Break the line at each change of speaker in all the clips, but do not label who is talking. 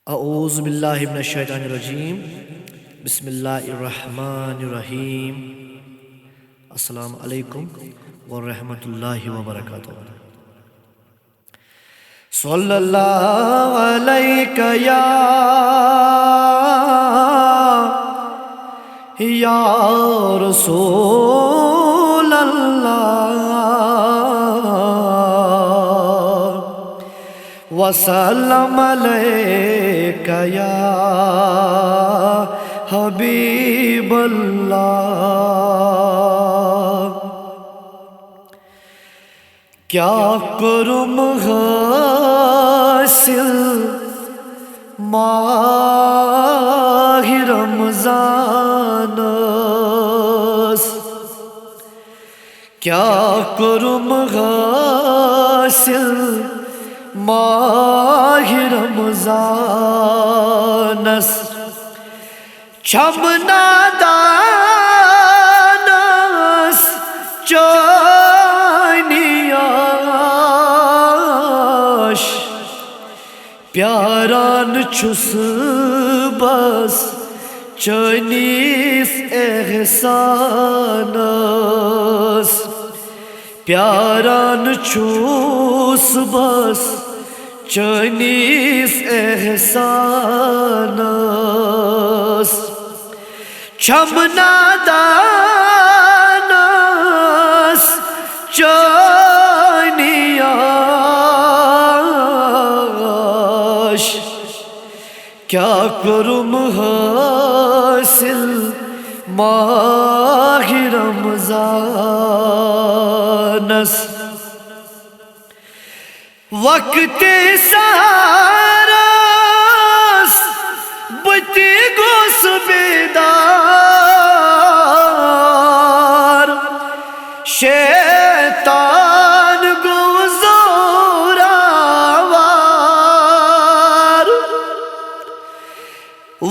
अऊज़ु बिल्लाहि मिनश शैतानिर रजीम बिस्मिल्लाहिर रहमानिर रहीम। अस्सलामु अलैकुम व रहमतुल्लाहि व बरकातुहू। सल्लल्लाहु अलैका या रसूल अल्लाह वसल्लम अलैका या हबीब अल्लाह। क्या करूँ हासिल माह रमज़ान, क्या करूँ हासिल माह रमज़ान। छमना दानस चनियाश प्यारान छुस बस चनीस एहसानस। प्यारान छुस बस चनीस एहसानस। छमना दानस चनियाश क्या करूँ हासिल माह रमज़ानस। वक्त सारस बती गोस बेदार, शैतान गो जोरावार।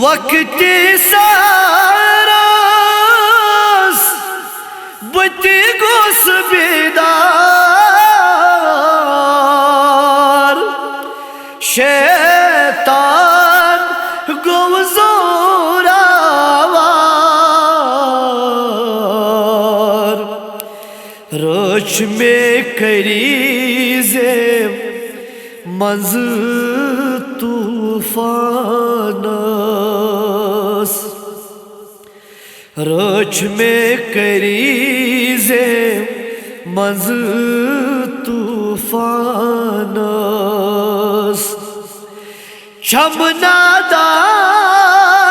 वक्त सारस बती गोस बेदार, शैतान गो जोरावार। रोच में करीज़े मंज़ तूफ़ानस। रोच में करीज़े मंज़ तूफ़ानस। छमना दानस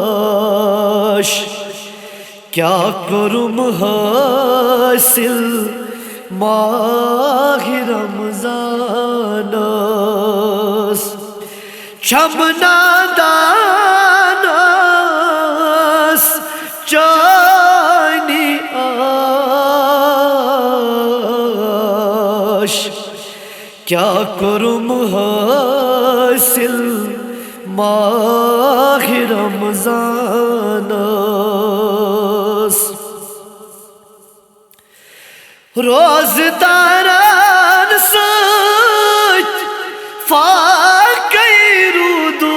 चनियाश क्या करूँ हासिल माह रमज़ानस। छमना दानस चनियाश क्या करूँ हासिल माह रमज़ानस। रोज़दारान सच फाक़े रुदूस,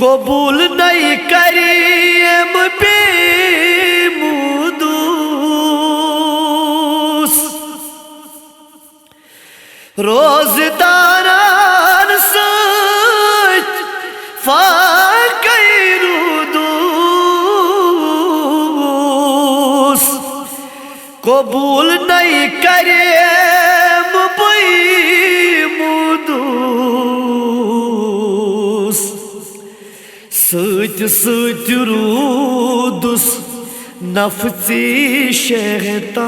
कबूल नहीं करीम बेमुदूस। रोज़दारान सच फाक़े रुदूस, कबूल नहीं करीम बेमुदूस। सच सच रूदुस नफ्सी शैतानस।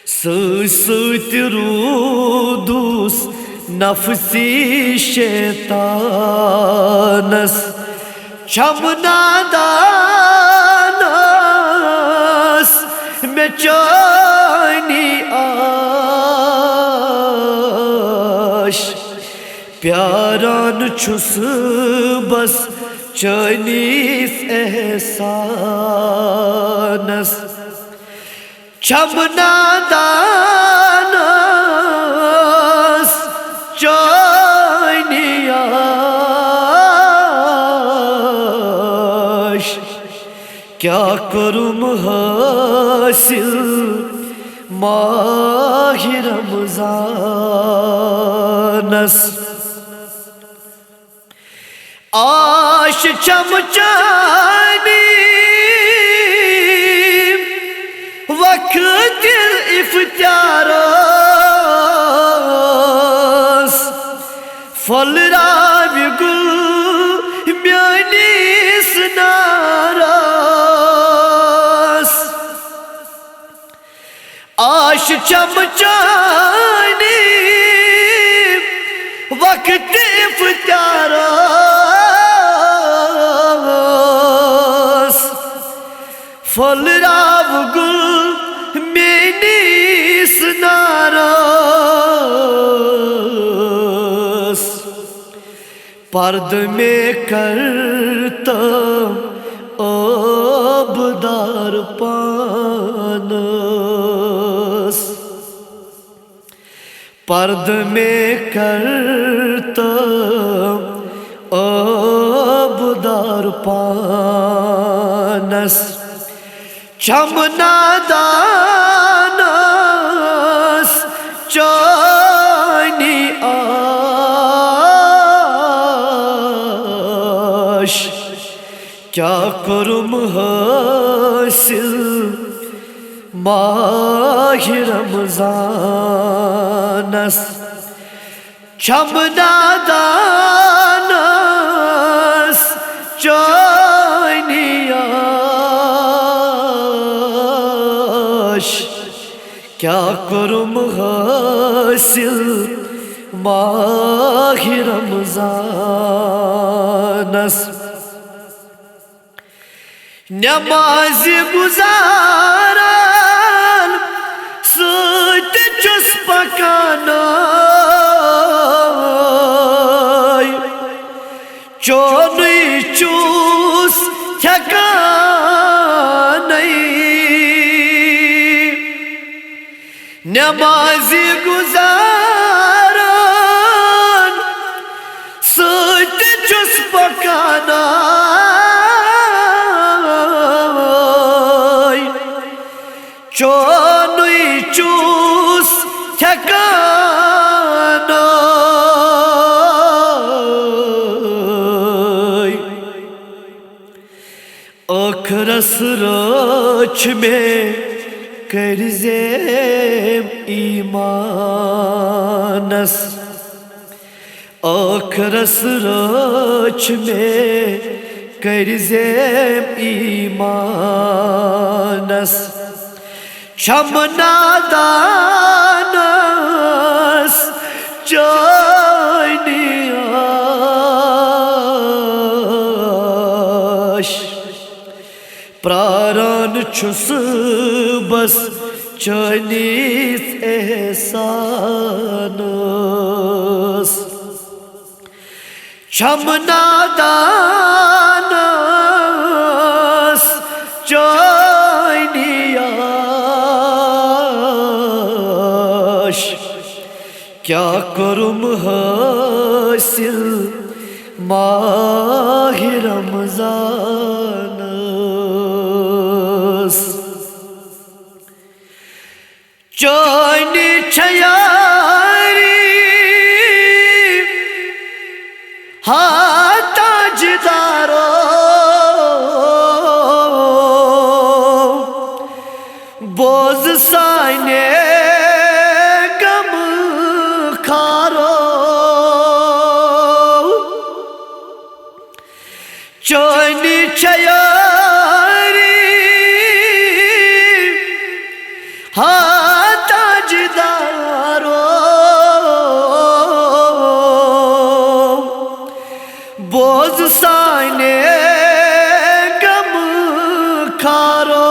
सच सच रूदुस नफ्सी शैतानस। छमना दानस में चनियाश प्यारान छुस बस चनीस एहसानस छमना दानस चनियाश क्या करूँ हासिल माहि रमज़ानस आश चमचानी वक्त इफ्तारस फलराव गुल म्यानिस नारस आश चमचानी वक्त इफ्तारस फलराव गुल मेनिस नारस पर्द में करता आबदार पानस पर्द में करता आबदार पानस छमना दानस चनी आश क्या करूँ हासिल माहि रमज़ानस छमना दानस चनी आश क्या करूँ हासिल माहि रमज़ानस नमाज गुजारन सत चुस पकाना चोनी चूस थकानई नमाज गुजारन सत चुस पकाना चोनुई चूस थकाना अखरस रोच में कर्ज़े ईमानस अखरस रोच में कर्ज़े ईमानस छमना दानस चनी आश प्रारण छुस बस चनीस एहसानस छमना दानस चनी आश क्या करूँ हासिल माहि रमज़ानस चनी छयारी ताजदारो बोझ साने गम खारो चनी छयारी ताजदारो बोझ साने गम खारो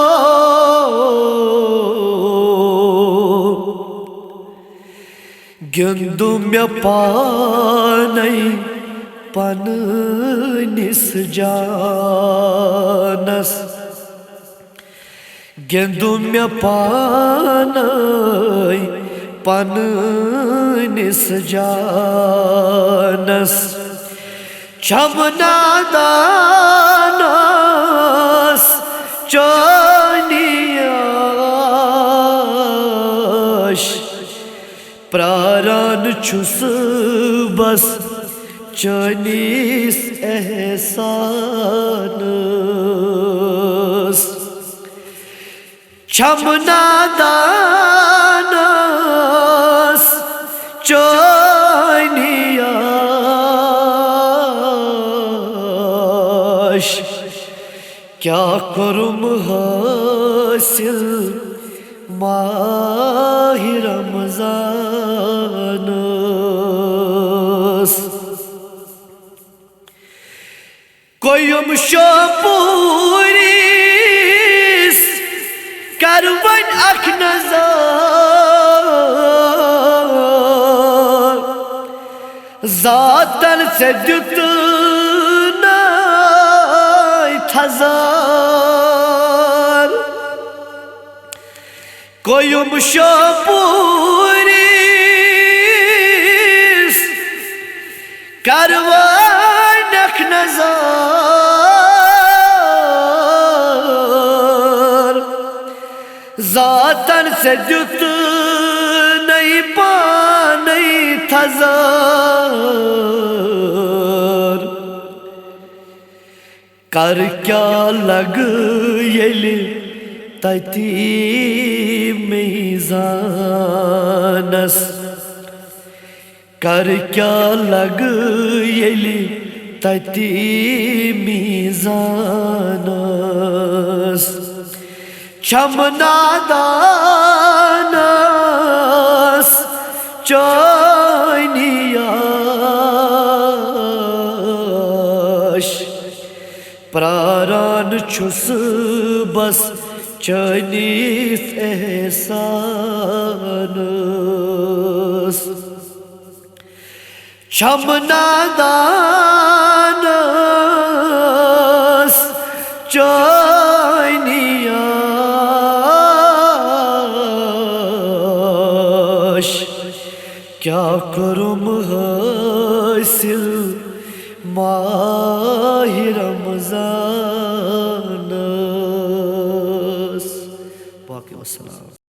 गिंदु में पानई पननिस जानस गिंदुम मे पानै पननिस जानस छमनादानस चनियाश प्रारण छुस बस चनिस एहसानस छमनादानस चनियाश क्या करुम हासिल माहि रमजानस कोयुम शोपुरिस करवन अख नजर जातन से दुत हजार कोयुम शोपुरिस करवन अख नजर जातन से दुत नहीं पानी थजार कर क्या लग येली तती मीज़ानस कर क्या लग येली तती मीज़ानस छमनादानस चनियाश प्रारण छुस बस चनिस एहसानस छमनादानस चनियाश क्या करुम हासिल माहि रमजानस। बाकी वस्सलाम।